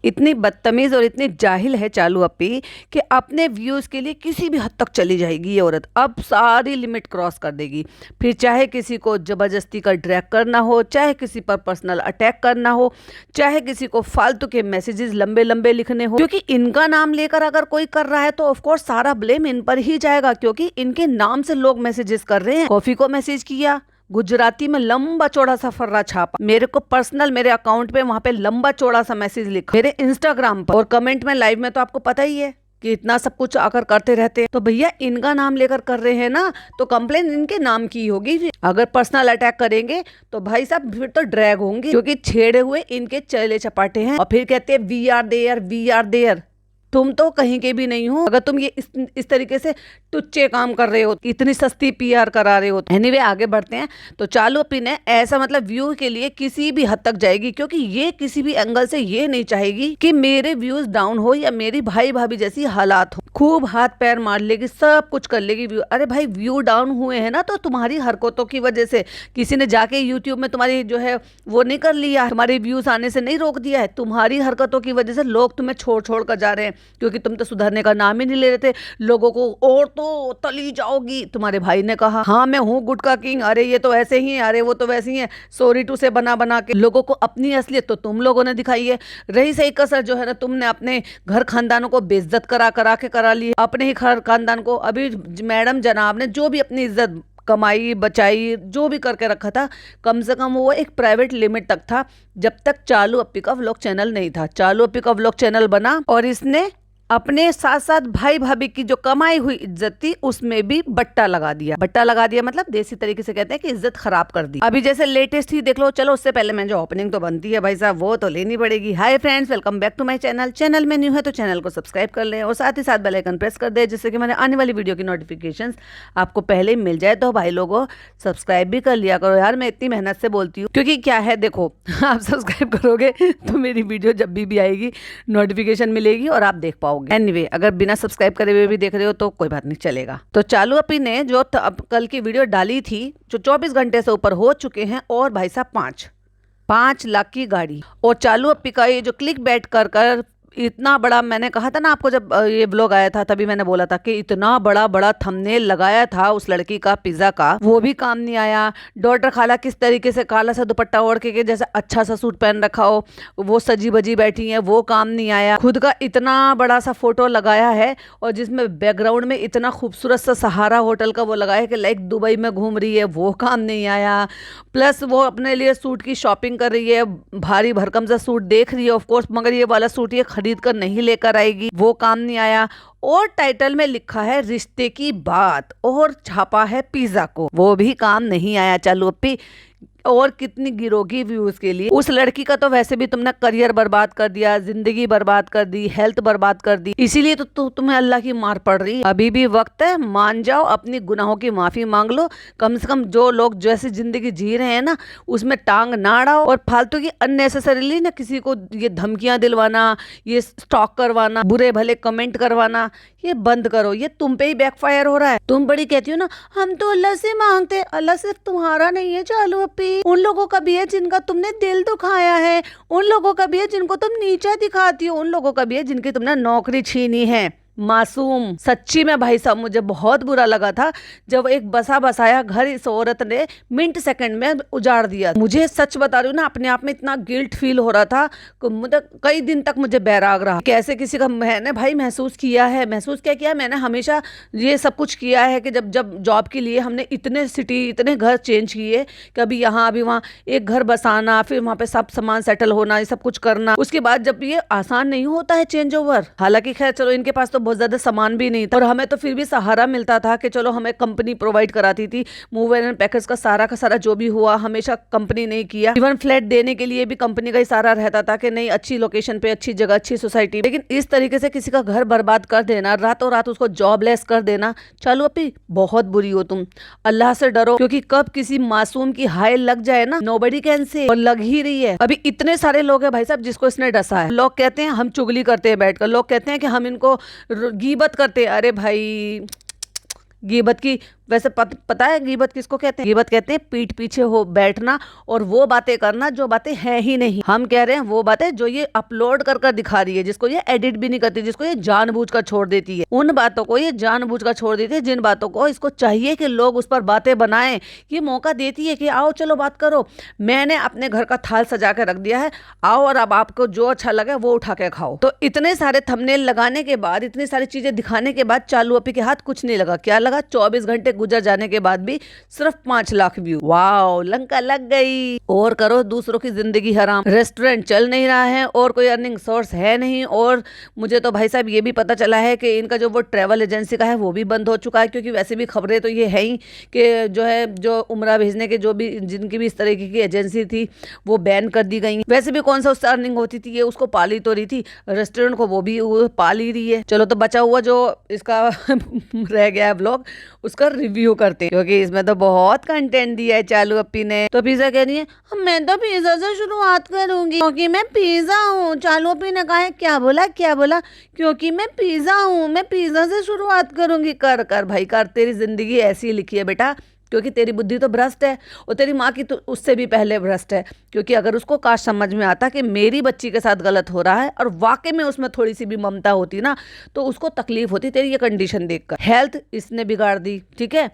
इतनी बदतमीज और इतनी जाहिल है चालू अपी कि अपने व्यूज के लिए किसी भी हद तक चली जाएगी ये औरत। अब सारी लिमिट क्रॉस कर देगी। फिर चाहे किसी को जबरदस्ती का ड्रैग करना हो, चाहे किसी पर पर्सनल अटैक करना हो, चाहे किसी को फालतू के मैसेजेस लंबे लंबे लिखने हो, क्योंकि इनका नाम लेकर अगर कोई कर रहा है तो ऑफ कोर्स सारा ब्लेम इन पर ही जाएगा, क्योंकि इनके नाम से लोग मैसेजेस कर रहे हैं। कॉफी को मैसेज किया, गुजराती में लंबा चौड़ा सा फर्रा छापा, मेरे को पर्सनल मेरे अकाउंट पे वहां पे लंबा चौड़ा सा मैसेज लिखा, मेरे इंस्टाग्राम पर और कमेंट में लाइव में तो आपको पता ही है कि इतना सब कुछ आकर करते रहते हैं। तो भैया इनका नाम लेकर कर रहे हैं ना, तो कंप्लेन इनके नाम की होगी। अगर पर्सनल अटैक करेंगे तो भाई साहब फिर तो ड्रैग होंगे, क्योंकि छेड़े हुए इनके चले चपाटे हैं। और फिर कहते हैं we are there, we are there. तुम तो कहीं के भी नहीं हो अगर तुम ये इस तरीके से टुच्चे काम कर रहे हो, इतनी सस्ती पीआर करा रहे हो। एनीवे आगे बढ़ते हैं। तो चालू अपी ने ऐसा मतलब व्यू के लिए किसी भी हद तक जाएगी, क्योंकि ये किसी भी एंगल से ये नहीं चाहेगी कि मेरे व्यूज डाउन हो या मेरी भाई भाभी जैसी हालात हो। खूब हाथ पैर मार लेगी, सब कुछ कर लेगी। व्यू, अरे भाई व्यू डाउन हुए हैं ना तो तुम्हारी हरकतों की वजह से। किसी ने जाके यूट्यूब में तुम्हारी जो है वो नहीं कर लिया, तुम्हारे व्यूज आने से नहीं रोक दिया है। तुम्हारी हरकतों की वजह से लोग तुम्हें छोड़ छोड़ कर जा रहे हैं, क्योंकि तुम तो सुधरने का नाम ही नहीं ले रहे थे। लोगों को और तो तली जाओगी। तुम्हारे भाई ने कहा हाँ मैं हूँ गुटका किंग, अरे ये तो ऐसे ही है, अरे वो तो वैसे ही है। सॉरी टू से बना बना के लोगों को अपनी असलियत तो तुम लोगों ने दिखाई है। रही सही कसर जो है ना, तुमने अपने घर खानदानों को बेइज्जत करा करा के करा ली, अपने ही घर खानदान को। अभी मैडम जनाब ने जो भी अपनी इज्जत कमाई बचाई जो भी करके रखा था, कम से कम वो एक प्राइवेट लिमिट तक था, जब तक चालू अपी का व्लॉग चैनल नहीं था। चालू अपी का व्लॉग चैनल बना और इसने अपने साथ साथ भाई भाभी की जो कमाई हुई इज्जत थी उसमें भी बट्टा लगा दिया। बट्टा लगा दिया मतलब देसी तरीके से कहते हैं कि इज्जत खराब कर दी। अभी जैसे लेटेस्ट ही देख लो, चलो उससे पहले मैं जो ओपनिंग तो बनती है भाई साहब वो तो लेनी पड़ेगी। Hi friends, welcome back to my channel. Channel में न्यू है तो चैनल को सब्सक्राइब कर ले और साथ ही साथ बेल आइकन प्रेस कर दे, जिससे कि मैंने आने वाली वीडियो की नोटिफिकेशन आपको पहले ही मिल जाए। तो भाई लोगों सब्सक्राइब भी कर लिया करो यार, मैं इतनी मेहनत से बोलती हूँ। क्योंकि क्या है देखो, आप सब्सक्राइब करोगे तो मेरी वीडियो जब भी आएगी नोटिफिकेशन मिलेगी और आप देख पाओगे। एनीवे अगर बिना सब्सक्राइब करे हुए भी देख रहे हो तो कोई बात नहीं, चलेगा। तो चालू अपी ने जो कल की वीडियो डाली थी, जो 24 घंटे से ऊपर हो चुके हैं, और भाई साहब 5 लाख की गाड़ी। और चालू अपी का ये जो क्लिक बैट कर कर इतना बड़ा, मैंने कहा था ना आपको जब ये व्लॉग आया था तभी मैंने बोला था कि इतना बड़ा बड़ा थंबनेल लगाया था उस लड़की का पिज्जा का, वो भी काम नहीं आया। डॉटर खाला किस तरीके से काला सा दुपट्टा ओढ़ के जैसे अच्छा सा सूट पहन रखा हो, वो सजी बजी बैठी है, वो काम नहीं आया। खुद का इतना बड़ा सा फोटो लगाया है और जिसमें बैकग्राउंड में इतना खूबसूरत सा सहारा होटल का वो लगाया कि लाइक दुबई में घूम रही है, वो काम नहीं आया। प्लस वो अपने लिए सूट की शॉपिंग कर रही है, भारी भरकम सा सूट देख रही है ऑफकोर्स, मगर ये वाला सूट ये खरीद कर नहीं लेकर आएगी, वो काम नहीं आया। और टाइटल में लिखा है रिश्ते की बात और छापा है पिज्जा को, वो भी काम नहीं आया चालू अपी। और कितनी गिरोगी व्यूज के लिए। उस लड़की का तो वैसे भी तुमने करियर बर्बाद कर दिया, जिंदगी बर्बाद कर दी, हेल्थ बर्बाद कर दी, इसीलिए तो तुम्हें अल्लाह की मार पड़ रही है। अभी भी वक्त है, मान जाओ, अपनी गुनाहों की माफी मांग लो। कम से कम जो लोग जैसी जिंदगी जी रहे हैं ना उसमें टांग ना अड़ाओ, और फालतू की अननेसेसरीली ना किसी को ये धमकियां दिलवाना, ये स्टॉक करवाना, बुरे भले कमेंट करवाना, ये बंद करो। ये तुम पे ही बैकफायर हो रहा है। तुम बड़ी कहती हो ना हम तो अल्लाह से मांगते, अल्लाह सिर्फ तुम्हारा नहीं है चालू अपी, उन लोगों का भी है जिनका तुमने दिल दुखाया है, उन लोगों का भी है जिनको तुम नीचा दिखाती हो, उन लोगों का भी है जिनकी तुमने नौकरी छीनी है। मासूम, सच्ची में भाई साहब मुझे बहुत बुरा लगा था जब एक बसा बसाया घर इस औरत ने मिनट सेकंड में उजाड़ दिया। मुझे सच बता रही हूँ ना, अपने आप में इतना गिल्ट फील हो रहा था, मतलब कई दिन तक मुझे बैराग रहा कैसे किसी का। मैंने भाई महसूस क्या किया, मैंने हमेशा ये सब कुछ किया है कि जब जॉब के लिए हमने इतने सिटी इतने घर चेंज किए, कभी यहाँ अभी वहाँ, एक घर बसाना, फिर वहाँ पे सब सामान सेटल होना, ये सब कुछ करना। उसके बाद जब ये आसान नहीं होता है चेंज ओवर, हालांकि खैर चलो इनके पास तो बहुत ज्यादा सामान भी नहीं था और हमें तो फिर भी सहारा मिलता था कि चलो हमें कंपनी प्रोवाइड कराती थी। मूव एंड पैकेज का सारा जो भी हुआ हमेशा कंपनी नहीं किया। इवन फ्लैट देने के लिए भी कंपनी का ही सारा रहता था कि नहीं अच्छी लोकेशन पे, अच्छी जगह, अच्छी सोसाइटी। लेकिन इस तरीके से किसी का घर बर्बाद कर देना, रातों रात उसको जॉबलेस कर देना, चालू अपनी बहुत बुरी हो तुम। अल्लाह से डरो, क्योंकि कब किसी मासूम की हाय लग जाए ना, नोबडी कैन से, और लग ही रही है। अभी इतने सारे लोग हैं भाई साहब जिसको इसने डसा है। लोग कहते हैं हम चुगली करते हैं बैठकर, लोग कहते हैं कि हम इनको गीबत करते हैं। अरे भाई गीबत की वैसे पता है गीबत किसको कहते हैं? गीबत कहते हैं पीठ पीछे हो बैठना और वो बातें करना जो बातें हैं ही नहीं। हम कह रहे हैं वो बातें जो ये अपलोड कर दिखा रही है, जिसको ये एडिट भी नहीं करती, जिसको ये जानबूझकर छोड़ देती है। उन बातों को ये जानबूझकर छोड़ देती है जिन बातों को इसको चाहिए कि लोग उस पर बातें बनाएं। ये मौका देती है कि आओ चलो बात करो। मैंने अपने घर का थाल सजा के रख दिया है, आओ और अब आपको जो अच्छा लगे वो उठा के खाओ। तो इतने सारे थंबनेल लगाने के बाद, इतनी सारी चीजें दिखाने के बाद चालू अपी के हाथ कुछ नहीं लगा। क्या लगा? 24 घंटे गुजर जाने के बाद भी सिर्फ 5 लाख व्यू। वाओ, लंका लग गई। और करो दूसरों की जिंदगी हराम। रेस्टोरेंट चल नहीं रहा है और कोई अर्निंग सोर्स है नहीं। और मुझे तो भाई साहब ये भी पता चला है कि इनका जो वो ट्रैवल एजेंसी का है वो भी बंद हो चुका है, क्योंकि वैसे भी खबरें तो ये है ही कि जो उम्रा भेजने के जो भी जिनकी भी इस तरीके की एजेंसी थी वो बैन कर दी गई। वैसे भी कौन सा उससे अर्निंग होती थी, ये उसको पाली तो रही थी, रेस्टोरेंट को वो भी पाल ही रही है। चलो तो बचा हुआ जो इसका रह गया है व्लॉग, उसका रिव्यू करते हैं, क्योंकि इसमें तो बहुत कंटेंट दिया है चालू अपी ने। तो पिज्जा कह रही है मैं तो पिज्जा से शुरुआत करूंगी क्योंकि मैं पिज्जा हूँ। चालू अपी ने कहा है क्या बोला? क्योंकि मैं पिज्जा हूँ, मैं पिज्जा से शुरुआत करूंगी। कर भाई कर, तेरी जिंदगी ऐसी लिखी है बेटा, क्योंकि तेरी बुद्धि तो भ्रष्ट है और तेरी माँ की तो उससे भी पहले भ्रष्ट है। क्योंकि अगर उसको काश समझ में आता कि मेरी बच्ची के साथ गलत हो रहा है और वाकई में उसमें थोड़ी सी भी ममता होती ना, तो उसको तकलीफ होती तेरी ये कंडीशन देखकर। हेल्थ इसने बिगाड़ दी, ठीक है,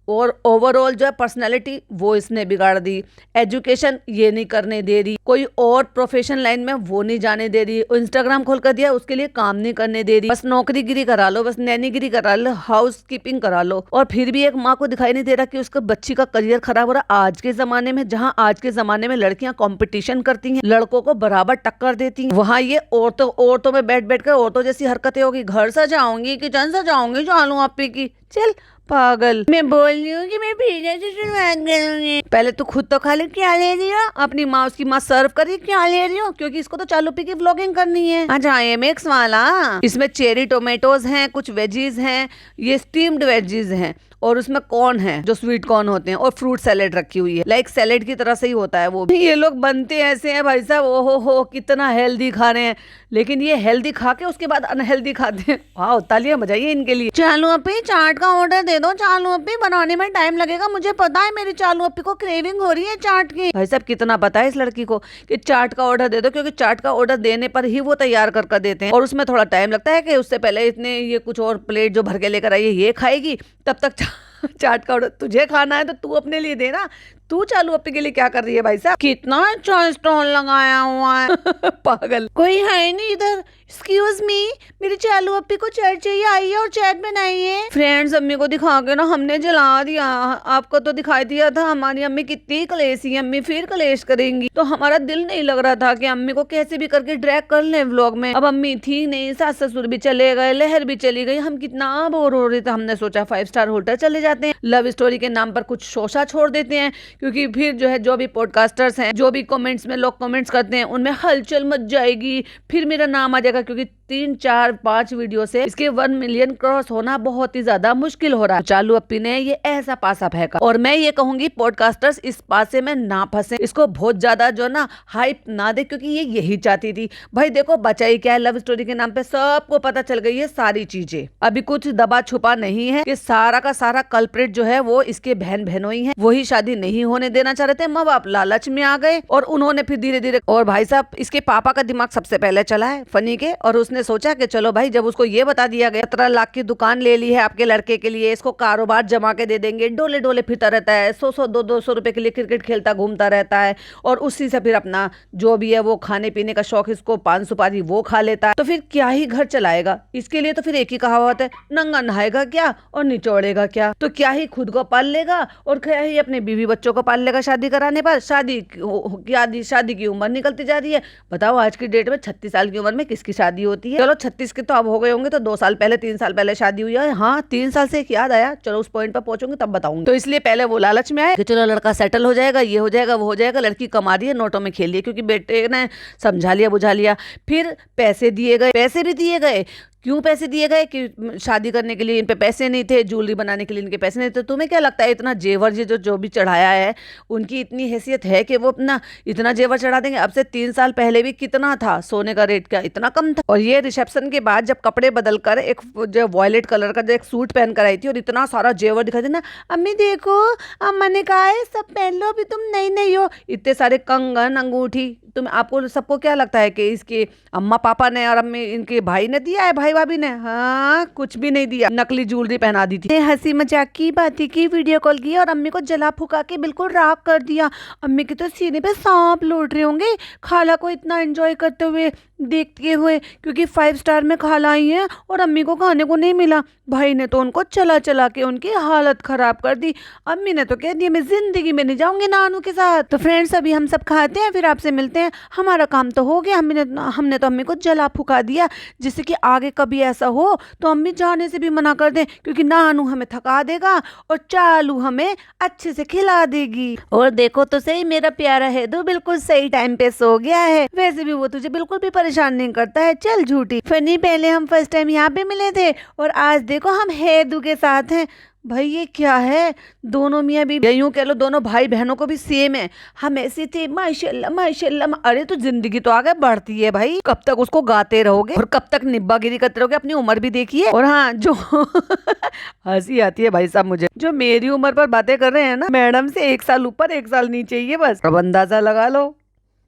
और ओवरऑल जो है पर्सनैलिटी वो इसने बिगाड़ दी। एजुकेशन ये नहीं करने दे रही, कोई और प्रोफेशन लाइन में वो नहीं जाने दे रही। इंस्टाग्राम खोल कर दिया, उसके लिए काम नहीं करने दे रही। बस नौकरीगिरी करा लो, बस नैनीगिरी करा लो, हाउस कीपिंग करा लो। और फिर भी एक माँ को दिखाई नहीं दे रहा कि उसका बच्ची का करियर खराब हो रहा। आज के जमाने में, जहाँ आज के जमाने में लड़कियां कंपटीशन करती हैं, लड़कों को बराबर टक्कर देती हैं, वहाँ ये औरतों में बैठ कर औरतों जैसी हरकतें होगी। घर सजाऊंगी, किचन सजाऊंगी, चालू आपी की। चल पागल, मैं बोल रही हूँ कि मैं पिज्जा से शुरुआत करूंगी। पहले तू खुद तो खा ले, क्या ले रही हो? अपनी माँ, उसकी माँ सर्व कर रही, क्या ले रही हो? क्योंकि इसको तो चालू पी की व्लॉगिंग करनी है। अच्छा, एमएक्स वाला, इसमें चेरी टोमेटोज हैं, कुछ वेजीज हैं, ये स्टीम्ड वेजीज हैं, और उसमें कॉर्न है जो स्वीट कॉर्न होते हैं, और फ्रूट सैलेड रखी हुई है। लाइक सैलेड की तरह से ही होता है वो। ये लोग बनते ऐसे हैं भाई साहब, ओहो हो कितना हेल्दी खा रहे हैं, लेकिन ये हेल्दी खा के उसके बाद अनहेल्दी खाते हैं। वाह, तालियां बजाइए इनके लिए। चालू अपी चाट का ऑर्डर दे दो। चालू अपी बनाने में टाइम लगेगा, मुझे पता है, मेरी चालू अपी को क्रेविंग हो रही है चाट की। भाई साहब कितना पता है इस लड़की को कि चाट का ऑर्डर दे दो, क्योंकि चाट का ऑर्डर देने पर ही वो तैयार कर देते हैं, और उसमें थोड़ा टाइम लगता है कि उससे पहले इतने ये कुछ और प्लेट जो भर के लेकर आई है ये खाएगी, तब तक चाट का ऑर्डर तुझे खाना है तो तू अपने लिए देना। तू चालू अपने के लिए क्या कर रही है भाई साहब? कितना अच्छा स्टॉल लगाया हुआ है। पागल, कोई है नहीं इधर। एक्सक्यूज मी, मेरी चालू अपी को चैट चाहिए, आइए और चैट बनाइए। फ्रेंड्स, अम्मी को दिखा के ना हमने जला दिया। आपको तो दिखाई दिया था हमारी अम्मी कितनी कलेशी, अम्मी फिर कलेश करेंगी, तो हमारा दिल नहीं लग रहा था कि अम्मी को कैसे भी करके ड्रैग कर ले व्लॉग में। अब अम्मी थी नहीं, सास ससुर भी चले गए, लहर भी चली गई, हम कितना बोर हो रहे थे। हमने सोचा 5 स्टार होटल चले जाते हैं, लव स्टोरी के नाम पर कुछ शोशा छोड़ देते हैं, क्योंकि फिर जो है जो भी पॉडकास्टर्स हैं, जो भी कमेंट्स में लोग कमेंट्स करते हैं, उनमें हलचल मच जाएगी, फिर मेरा नाम आ जाएगा। क्योंकि 3, 4, 5 वीडियो से इसके 1 मिलियन क्रॉस होना बहुत ही ज्यादा मुश्किल हो रहा है। चालू अपी ने ये ऐसा पासा फेंका, और मैं ये कहूंगी पॉडकास्टर्स इस पासे में ना फंसे, इसको बहुत ज्यादा जो ना हाइप ना दे, क्योंकि ये यही चाहती थी। भाई देखो, बचाई क्या है, लव स्टोरी के नाम पे सबको पता चल गई है सारी चीजें। अभी कुछ दबा छुपा नहीं है कि सारा का सारा कल्प्रिट जो है वो इसके बहन बहनोई है। वही शादी नहीं होने देना चाह रहे थे, माँ बाप लालच में आ गए, और उन्होंने फिर धीरे धीरे। और भाई साहब, इसके पापा का दिमाग सबसे पहले चला है फनी के, और उसने सोचा कि चलो भाई, जब उसको ये बता दिया गया 17 लाख की दुकान ले ली है आपके लड़के के लिए, इसको कारोबार जमा के दे देंगे, डोले डोले फिरता रहता है, 100-100 200 रुपए के लिए क्रिकेट खेलता घूमता रहता है, और उसी से फिर अपना जो भी है वो खाने पीने का शौक, इसको पान सुपारी वो खा लेता है, तो फिर क्या ही घर चलाएगा। इसके लिए तो फिर एक ही कहावत है, नंगा नहाएगा क्या और निचोड़ेगा क्या। तो क्या ही खुद को पाल लेगा और क्या ही अपने बीवी बच्चों को पाल लेगा शादी कराने पर। शादी की उम्र निकलती जा रही है। बताओ आज की डेट में 36 साल की उम्र में किसकी शादी होती है? चलो 36 के तो अब हो गए होंगे, तो 2 साल पहले 3 साल पहले शादी हुई है। हाँ, 3 साल से एक याद आया, चलो उस पॉइंट पर पहुंचूंगी तब बताऊंगी। तो इसलिए पहले वो लालच में आए कि चलो लड़का सेटल हो जाएगा, ये हो जाएगा, वो हो जाएगा, लड़की कमा रही है, नोटों में खेल लिया, क्योंकि बेटे ने समझा लिया बुझा लिया। फिर पैसे दिए गए, पैसे भी दिए गए, क्यों पैसे दिए गए? कि शादी करने के लिए इन पे पैसे नहीं थे, ज्वेलरी बनाने के लिए इनके पैसे नहीं थे। तुम्हें क्या लगता है इतना जेवर जो भी चढ़ाया है, उनकी इतनी हैसियत है कि वो अपना इतना जेवर चढ़ा देंगे? अब से 3 साल पहले भी कितना था सोने का रेट, क्या इतना कम था? और ये रिसेप्शन के बाद जब कपड़े बदल कर एक जो वॉयलेट कलर का जो एक सूट पहन कर आई थी और इतना सारा जेवर दिखाई देना, अम्मी देखो अम्मा ने कहा है सब पहन लो, अभी तुम नई नई हो, इतने सारे कंगन अंगूठी। तुम आपको सबको क्या लगता है कि इसके अम्मा पापा ने और अम्मी इनके भाई ने दिया है, भाई भाभी ने? हाँ, कुछ भी नहीं दिया, नकली ज्वेलरी पहना दी थी। हंसी मजाक की बातें की, वीडियो कॉल की और अम्मी को जला फुका के बिल्कुल राख कर दिया। अम्मी के तो सीने पे सांप लौट रहे होंगे खाला को इतना एंजॉय करते हुए देखते हुए, क्योंकि 5 स्टार में खाला आई है और अम्मी को खाने को नहीं मिला। भाई ने तो उनको चला चला के उनकी हालत खराब कर दी। अम्मी ने तो कह दिया मैं जिंदगी में नहीं जाऊंगी नानू के साथ। तो फ्रेंड्स अभी हम सब खाते हैं, फिर आपसे मिलते हैं। हमारा काम तो हो गया, हमने तो अम्मी को जला फुका दिया, जिससे कि आगे कभी ऐसा हो तो अम्मी जाने से भी मना कर दें, क्योंकि नानू हमें थका देगा और चालू हमें अच्छे से खिला देगी। और देखो तो सही, मेरा प्यारा हेदू बिल्कुल सही टाइम पे सो गया है। वैसे भी वो तुझे बिल्कुल भी परेशान नहीं करता है। चल झूठी फनी, पहले हम फर्स्ट टाइम यहाँ पे मिले थे और आज देखो हम हेदू के साथ हैं। भाई ये क्या है, दोनों मियाँ बीवी, यूं कह लो दोनों भाई बहनों को भी सेम है। हम ऐसे थे माशाल्लाह माशाल्लाह। अरे तो जिंदगी तो आगे बढ़ती है भाई, कब तक उसको गाते रहोगे और कब तक निब्बागिरी करते रहोगे? अपनी उम्र भी देखिए। और हाँ, जो हंसी आती है भाई साहब मुझे, जो मेरी उम्र पर बातें कर रहे हैं ना, मैडम से 1 साल ऊपर 1 साल नीचे ही है बस, अब अंदाजा लगा लो।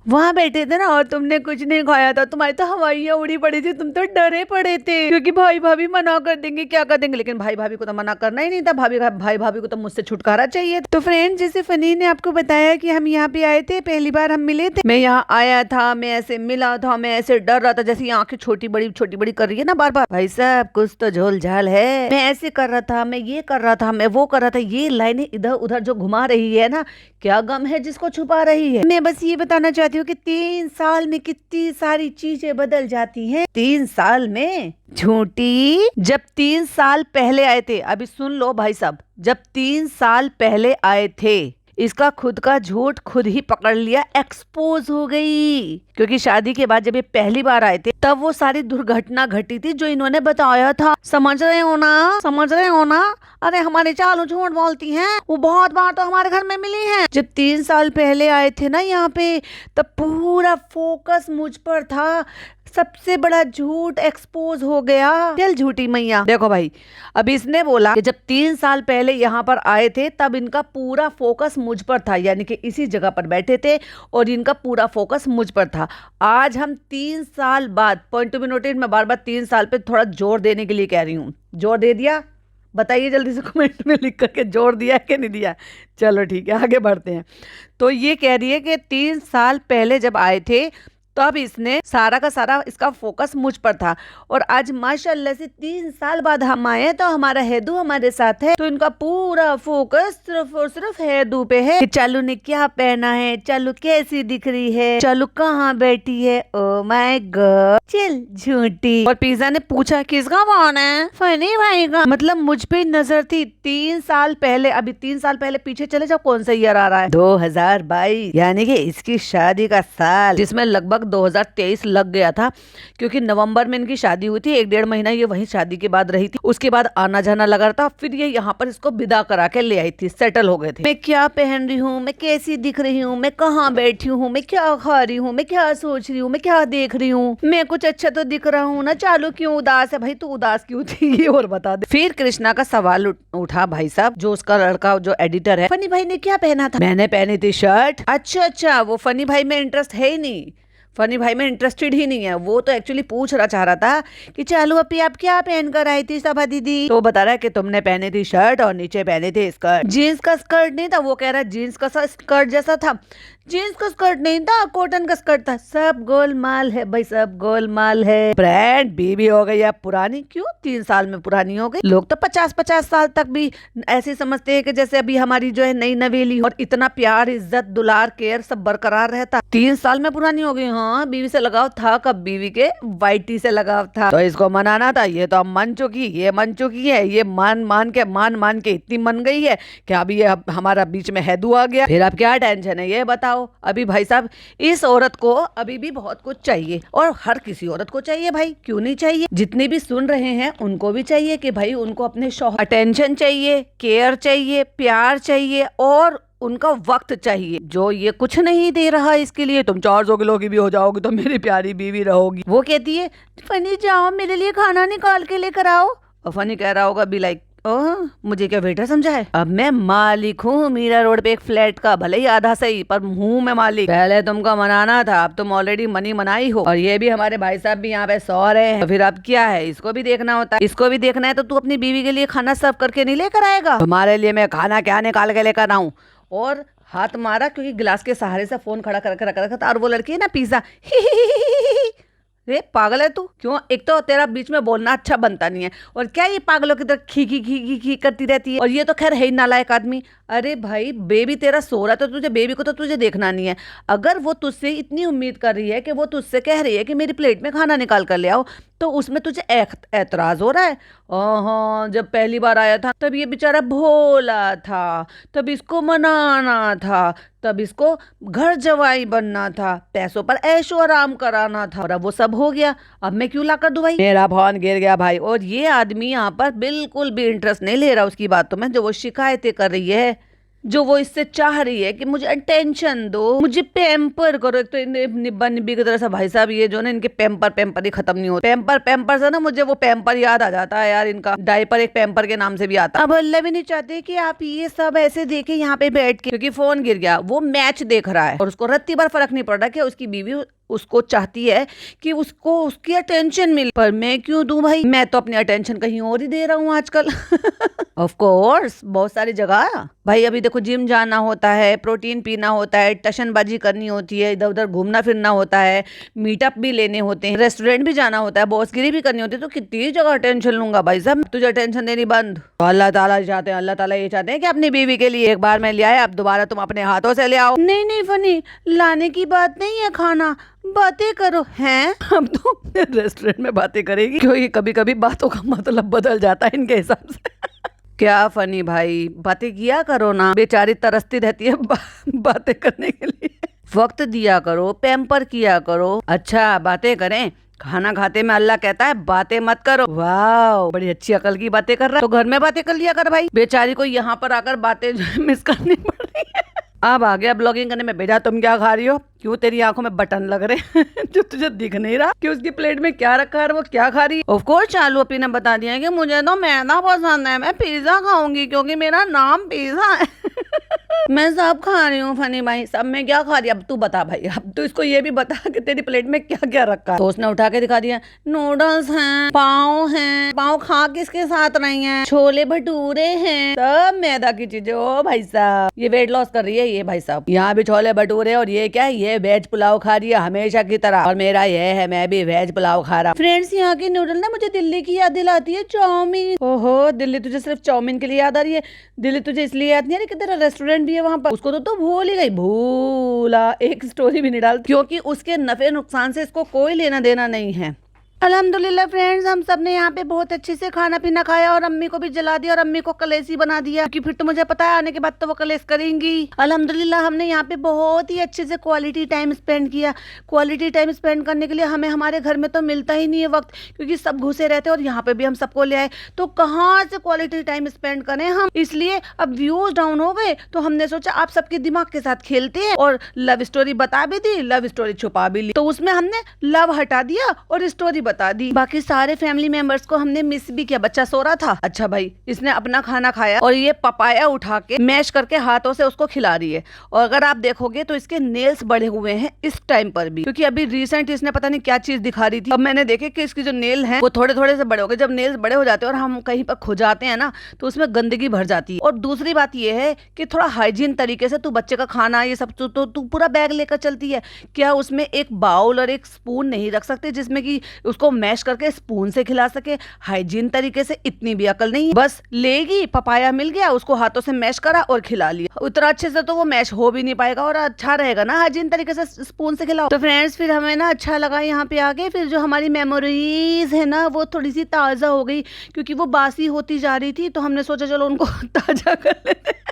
वहां बैठे थे ना और तुमने कुछ नहीं खाया था, तुम्हारी तो हवाइयाँ उड़ी पड़ी थी, तुम तो डरे पड़े थे क्योंकि भाई भाभी मना कर देंगे, क्या कर देंगे। लेकिन भाई भाभी को तो मना करना ही नहीं था, भाई भाभी को तो मुझसे छुटकारा चाहिए। तो फ्रेंड, जैसे फनी ने आपको बताया कि हम यहाँ पे आए थे, पहली बार हम मिले थे, मैं यहाँ आया था, मैं ऐसे मिला था, मैं ऐसे डर रहा था, जैसे आंखें छोटी बड़ी कर रही है ना बार बार। भाई साहब कुछ तो झोल झाल है, मैं ऐसे कर रहा था, मैं ये कर रहा था, मैं वो कर रहा था। ये लाइनें इधर उधर जो घुमा रही है ना, क्या गम है जिसको छुपा रही है। मैं बस ये बताना चाहती हूँ कि 3 साल में कितनी सारी चीजें बदल जाती हैं। 3 साल में झूठी, जब 3 साल पहले आए थे, अभी सुन लो भाई साहब, जब 3 साल पहले आए थे, इसका खुद का झूठ खुद ही पकड़ लिया, एक्सपोज हो गई। क्योंकि शादी के बाद जब ये पहली बार आए थे तब वो सारी दुर्घटना घटी थी जो इन्होंने बताया था। समझ रहे हो ना, समझ रहे हो ना? अरे हमारे चालू झूठ बोलती हैं, वो बहुत बार तो हमारे घर में मिली हैं। जब 3 साल पहले आए थे ना यहाँ पे, तब पूरा फोकस मुझ पर था, सबसे बड़ा झूठ एक्सपोज हो गया। चल झूठी मैया। देखो भाई, अब इसने बोला कि जब 3 साल पहले यहाँ पर आए थे तब इनका पूरा फोकस मुझ पर था, यानी कि इसी जगह पर बैठे थे और इनका पूरा फोकस मुझ पर था। आज हम 3 साल बाद, पॉइंट टू बी नोटेड, मैं बार बार 3 साल पे थोड़ा जोर देने के लिए कह रही हूँ। जोर दे दिया? बताइए जल्दी से कमेंट में लिख करके, जोर दिया कि नहीं दिया। चलो ठीक है, आगे बढ़ते हैं। तो ये कह रही है कि 3 साल पहले जब आए थे तब इसने सारा का सारा इसका फोकस मुझ पर था, और आज माशाल्लाह से 3 साल बाद हम आए तो हमारा हेदू हमारे साथ है, तो इनका पूरा फोकस सिर्फ और सिर्फ हेदू पे है कि चालू ने क्या पहना है, चालू कैसी दिख रही है, चालू कहाँ बैठी है। ओ माय गॉड, चल झूठी। और पिज़्ज़ा ने पूछा किसका फोन है? फनी भाई का। मतलब मुझ पे नजर थी 3 साल पहले। अभी 3 साल पहले पीछे चले जाओ, कौन सा ईयर आ रहा है? 2022, यानी कि इसकी शादी का साल, जिसमें लगभग 2023 लग गया था, क्योंकि नवंबर में इनकी शादी हुई थी। 1-1.5 महीना ये वहीं शादी के बाद रही थी, उसके बाद आना जाना लगा था। फिर ये यहाँ पर इसको विदा करा के ले आई थी, सेटल हो गए थे। मैं क्या पहन रही हूँ, मैं कैसी दिख रही हूँ, मैं कहाँ बैठी हूँ, मैं क्या खा रही हूँ, मैं क्या सोच रही हूँ, मैं क्या देख रही हूँ, मैं कुछ अच्छा तो दिख रहा हूँ ना? चालू क्यों उदास है? भाई तू उदास क्यों थी ये और बता दे। फिर कृष्णा का सवाल उठा भाई साहब, जो उसका लड़का जो एडिटर है, फनी भाई ने क्या पहना था? मैंने पहनी थी शर्ट। अच्छा, वो फनी भाई में इंटरेस्ट है ही नहीं, फनी भाई में इंटरेस्टेड ही नहीं है। वो तो एक्चुअली पूछना चाह रहा था कि चालू अपी आप क्या पहन कर आई थी सभा दीदी? तो बता रहा है कि तुमने पहनी थी शर्ट और नीचे पहने थे स्कर्ट। जीन्स का स्कर्ट नहीं था, वो कह रहा है जीन्स का स्कर्ट जैसा था। जीन्स का स्कर्ट नहीं था, कॉटन का स्कर्ट था। सब गोलमाल है भाई, सब गोलमाल है। ब्रांड बीबी हो गई अब पुरानी। क्यों 3 साल में पुरानी हो गई? लोग तो 50-50 साल तक भी ऐसे समझते हैं कि जैसे अभी हमारी जो है नई नवेली, और इतना प्यार इज्जत दुलार केयर सब बरकरार रहता। 3 साल में पुरानी हो गई? हाँ हाँ बीवी से लगाव था कब, बीवी के वाइट टी से लगाव था, तो इसको मनाना था। ये तो अब मन चुकी, ये मन चुकी है, ये मान मान के इतनी मन गई है कि अभी ये हमारा बीच में हैदू आ गया। फिर अब क्या टेंशन है ये बताओ। अभी भाई साहब इस औरत को अभी भी बहुत कुछ चाहिए, और हर किसी औरत को चाहिए भाई, क्यों नहीं चाहिए। जितने भी सुन रहे हैं उनको भी चाहिए कि भाई उनको अपने शौहर अटेंशन चाहिए, केयर चाहिए, प्यार चाहिए और उनका वक्त चाहिए, जो ये कुछ नहीं दे रहा। इसके लिए तुम 400 किलो की भी हो जाओगी तो मेरी प्यारी बीवी रहोगी। वो कहती है फनी जाओ मेरे लिए खाना निकाल के लेकर आओ, और फनी कह रहा होगा बी लाइक ओह मुझे क्या वेटर समझा है, अब मैं मालिक हूँ मीरा रोड पे एक फ्लैट का, भले ही आधा सही पर हूँ मैं मालिक। पहले तुमको मनाना था, अब तुम ऑलरेडी मनी मनाई हो, और ये भी हमारे भाई साहब भी यहाँ पे सो रहे हैं, तो फिर अब क्या है, इसको भी देखना होता है। इसको भी देखना है तो तू अपनी बीवी के लिए खाना सर्व करके नहीं लेकर आएगा। तुम्हारे लिए मैं खाना क्या निकाल के लेकर आऊँ। और हाथ मारा क्योंकि गिलास के सहारे से फोन खड़ा करके रखा था, और वो लड़की है ना पिज्जा रे पागल है तू, क्यों? एक तो तेरा बीच में बोलना अच्छा बनता नहीं है, और क्या ये पागलों की तरह खी खी खी खी खी करती रहती है। और ये तो खैर है ही नालायक आदमी। अरे भाई बेबी तेरा सो रहा तो तुझे, बेबी को तो तुझे देखना नहीं है। अगर वो तुझसे इतनी उम्मीद कर रही है कि वो तुझसे कह रही है कि मेरी प्लेट में खाना निकाल कर ले आओ, तो उसमें तुझे ऐतराज हो रहा है। हाँ जब पहली बार आया था तब ये बेचारा भोला था, तब इसको मनाना था, तब इसको घर जवाई बनना था, पैसों पर ऐशो आराम कराना था, और अब वो सब हो गया। अब मैं क्यों ला कर दूं भाई, मेरा फोन गिर गया भाई। और ये आदमी यहाँ पर बिल्कुल भी इंटरेस्ट नहीं ले रहा उसकी बातों में, जो वो शिकायतें कर रही है, जो वो इससे चाह रही है कि मुझे अटेंशन दो, मुझे पैम्पर करो। एक तो निब्बा निब्बी की तरह से भाई साहब ये जो ना इनके पैम्पर ही खत्म नहीं होते। पैम्पर से ना मुझे वो पैम्पर याद आ जाता है यार, इनका डायपर एक पैम्पर के नाम से भी आता है। अब अल्लाह भी नहीं चाहते कि आप ये सब ऐसे देखे यहाँ पे बैठ के, क्योंकि फोन गिर गया, वो मैच देख रहा है और उसको रत्ती भर फर्क नहीं पड़ रहा कि उसकी बीवी उसको चाहती है कि उसको उसकी अटेंशन मिले। पर मैं क्यों दूं भाई, मैं तो अपनी अटेंशन कहीं और ही दे रहा हूँ आजकल। ऑफ कोर्स बहुत सारी जगह भाई, अभी देखो जिम जाना होता है, प्रोटीन पीना होता है, टशनबाजी करनी होती है, इधर उधर घूमना फिरना होता है, मीटअप भी लेने होते हैं, रेस्टोरेंट भी जाना होता है, बॉसगिरी भी करनी होती है, तो कितनी जगह अटेंशन लूंगा भाई साहब। तुझे अटेंशन देनी बंद, तो अल्लाह ताला चाहते हैं, अल्लाह ताला ये चाहते हैं कि अपनी बीवी के लिए एक बार मैं ले आया, अब दोबारा तुम अपने हाथों से ले आओ। नहीं फनी लाने की बात नहीं है, खाना बातें करो हैं। हम तो रेस्टोरेंट में बातें करेगी, क्योंकि कभी कभी बातों का मतलब बदल जाता है इनके हिसाब से। क्या फनी भाई बातें किया करो ना, बेचारी तरसती रहती है बातें करने के लिए। वक्त दिया करो, पैम्पर किया करो। अच्छा बातें करें, खाना खाते में अल्लाह कहता है बातें मत करो। वाह बड़ी अच्छी अकल की बातें कर रहा है, तो घर में बातें कर लिया कर भाई। बेचारी को यहाँ पर आकर बातें मिस करनी पड़ रही है। अब आ गया ब्लॉगिंग करने में। बेटा तुम क्या खा रही हो, क्यों तेरी आंखों में बटन लग रहे हैं जो तुझे दिख नहीं रहा कि उसकी प्लेट में क्या रखा है, वो क्या खा रही है। ऑफ कोर्स चालू अपी ने बता दिया कि मुझे तो मैदा पसंद है, मैं पिज्जा खाऊंगी क्योंकि मेरा नाम पिज्जा है। मैं सब खा रही हूँ फनी भाई, सब में क्या खा रही है। अब तू बता भाई, अब तू इसको ये भी बता कि तेरी प्लेट में क्या क्या रखा है। तो उसने उठा के दिखा दिया, नूडल्स हैं, पाव हैं, पाव खा किसके साथ रही हैं, छोले भटूरे हैं, सब मैदा की चीजें। ओ भाई साहब ये वेट लॉस कर रही है ये भाई साहब, यहाँ भी छोले भटूरे, और ये क्या है, ये वेज पुलाव खा रही है हमेशा की तरह, और मेरा ये है मैं भी वेज पुलाव खा रहा। फ्रेंड्स यहाँ की नूडल ना मुझे दिल्ली की याद दिलाती है, चाउमीन। ओहो दिल्ली तुझे सिर्फ चाउमीन के लिए याद आ रही है, दिल्ली तुझे इसलिए याद नहीं आ रही कि तेरा रेस्टोरेंट भी है वहाँ पर। उसको तो भूल ही गई, भूला एक स्टोरी भी नहीं डाल, क्योंकि उसके नफे नुकसान से इसको कोई लेना देना नहीं है। अल्हम्दुलिल्लाह फ्रेंड्स, हम सब ने यहाँ पे बहुत अच्छे से खाना पीना खाया और अम्मी को भी जला दिया और अम्मी को कलेसी बना दिया, क्योंकि फिर तो मुझे पता है आने के बाद तो वो कलेस करेंगी। अल्हम्दुलिल्लाह हमने यहाँ पे बहुत ही अच्छे से क्वालिटी टाइम स्पेंड किया। क्वालिटी टाइम स्पेंड करने के लिए हमें हमारे घर में तो मिलता ही नहीं है वक्त, क्योंकि सब घुसे रहते हैं और यहाँ पे भी हम सबको ले आए, तो कहाँ से क्वालिटी टाइम स्पेंड करें हम। इसलिए अब व्यूज डाउन हो गए तो हमने सोचा आप सबके दिमाग के साथ खेलते हैं, और लव स्टोरी बता भी दी, लव स्टोरी छुपा भी ली, तो उसमें हमने लव हटा दिया और स्टोरी बता दी। बाकी सारे फैमिली मेंबर्स को हमने मिस भी किया, बच्चा सो रहा था। अच्छा भाई इसने अपना खाना खाया और ये पपाया उठा के मैश करके हाथों से उसको खिला रही है, और अगर आप देखोगे तो इसके नेल्स बड़े हुए हैं इस टाइम पर भी, क्योंकि अभी रिसेंट इसने पता नहीं क्या चीज दिखा रही थी। अब मैंने देखे कि इसकी जो नेल है वो थोड़े थोड़े से बड़े हो गए। जब नेल्स बड़े हो जाते हैं और हम कहीं पर खुजाते हैं ना तो उसमें गंदगी भर जाती है। और दूसरी बात ये है कि थोड़ा हाइजीन तरीके से तू बच्चे का खाना ये सब तू पूरा बैग लेकर चलती है क्या, उसमें एक बाउल और एक स्पून नहीं रख सकते जिसमें कि उसको मैश करके स्पून से खिला सके, हाइजीन तरीके से, इतनी भी अकल नहीं है। बस लेगी, पपाया मिल गया, उसको हाथों से मैश करा और खिला लिया। उतना अच्छे से तो वो मैश हो भी नहीं पाएगा और अच्छा रहेगा ना हाइजीन तरीके से स्पून से खिलाओ। तो फ्रेंड्स फिर हमें ना अच्छा लगा यहाँ पे आके, फिर जो हमारी मेमोरीज है ना वो थोड़ी सी ताज़ा हो गई, क्योंकि वो बासी होती जा रही थी, तो हमने सोचा चलो उनको ताज़ा कर लेते हैं।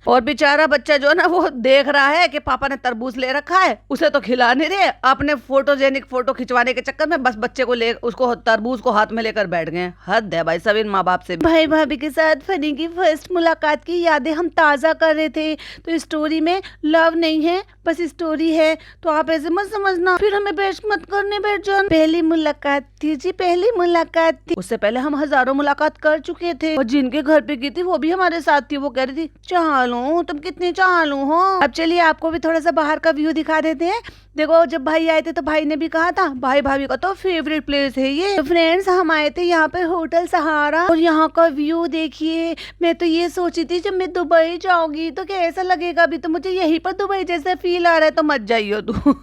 और बेचारा बच्चा जो है ना वो देख रहा है कि पापा ने तरबूज ले रखा है, उसे तो खिला नहीं रहे, अपने फोटोजेनिक फोटो खिंचवाने के चक्कर में बस बच्चे को ले उसको तरबूज को हाथ में लेकर बैठ गए। हद है भाई सब इन माँ बाप से। भाई भाभी के साथ फनी की फर्स्ट मुलाकात की यादें हम ताज़ा कर रहे थे, तो स्टोरी में लव नहीं है, बस स्टोरी है, तो आप ऐसे मत समझना, फिर हमें बेश मत करने बैठ जाओ। पहली मुलाकात थी जी, पहली मुलाकात थी, उससे पहले हम हजारों मुलाकात कर चुके थे, और जिनके घर पे की थी वो भी हमारे साथ थी। वो कह रही थी चालू तुम कितनी चालू हो। अब चलिए आपको भी थोड़ा सा बाहर का व्यू दिखा देते हैं। देखो जब भाई आए थे तो भाई ने भी कहा था, भाई भाभी का तो फेवरेट प्लेस है ये। तो फ्रेंड्स हम आए थे यहाँ पे होटल सहारा, और यहाँ का व्यू देखिए। मैं तो ये सोची थी जब मैं दुबई जाऊंगी तो कैसा लगेगा, अभी तो मुझे यहीं पर दुबई जैसा फील आ रहा है, तो मत जाइयो तू।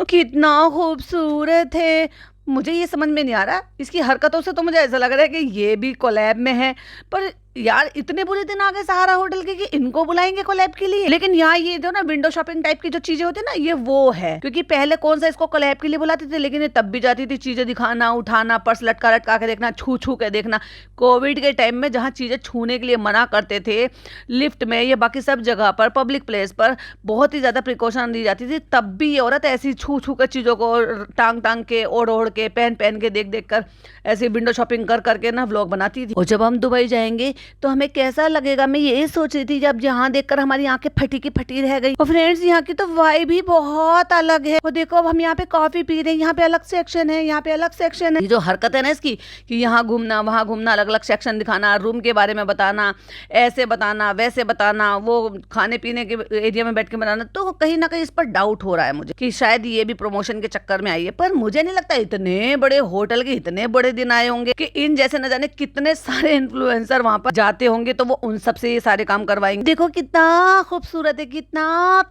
कितना खूबसूरत है। मुझे ये समझ में नहीं आ रहा, इसकी हरकतों से तो मुझे ऐसा लग रहा है कि ये भी कोलैब में है, पर यार इतने बुरे दिन आ गए सहारा होटल के कि इनको बुलाएंगे कोलैब के लिए। लेकिन यहाँ ये जो ना विंडो शॉपिंग टाइप की जो चीजें होती है ना, ये वो है, क्योंकि पहले कौन सा इसको कोलैब के लिए बुलाते थे, लेकिन ये तब भी जाती थी चीजें दिखाना, उठाना, पर्स लटका लटका के देखना, छू छू के देखना। कोविड के टाइम में जहाँ चीजें छूने के लिए मना करते थे, लिफ्ट में या बाकी सब जगह पर, पब्लिक प्लेस पर बहुत ही ज्यादा प्रिकॉशन दी जाती थी, तब भी ये औरत ऐसी छू छू के चीजों को टांग टांग के, ओढ़ ओढ़ के, पहन पहन के, देख देख कर, ऐसी विंडो शॉपिंग कर करके ना व्लॉग बनाती थी। और जब हम दुबई जाएंगे तो हमें कैसा लगेगा, मैं ये सोच रही थी जब यहाँ देखकर हमारी आंखें फटी की फटी रह गई। और फ्रेंड्स यहाँ की तो वाइब भी बहुत अलग है। और देखो अब हम यहाँ पे कॉफी पी रहे हैं, यहाँ पे अलग सेक्शन है, यहाँ पे अलग सेक्शन है। ये जो हरकत है ना इसकी, कि यहाँ घूमना वहाँ घूमना, अलग अलग सेक्शन दिखाना, रूम के बारे में बताना, ऐसे बताना वैसे बताना, वो खाने पीने के एरिया में बैठ के बनाना, तो कहीं ना कहीं इस पर डाउट हो रहा है मुझे कि शायद ये भी प्रमोशन के चक्कर में आई है। पर मुझे नहीं लगता इतने बड़े होटल के इतने बड़े दिन आए होंगे कि इन जैसे न जाने कितने सारे इन्फ्लुएंसर वहां पर जाते होंगे, तो वो उन सब से ये सारे काम करवाएंगे। देखो कितना खूबसूरत है, कितना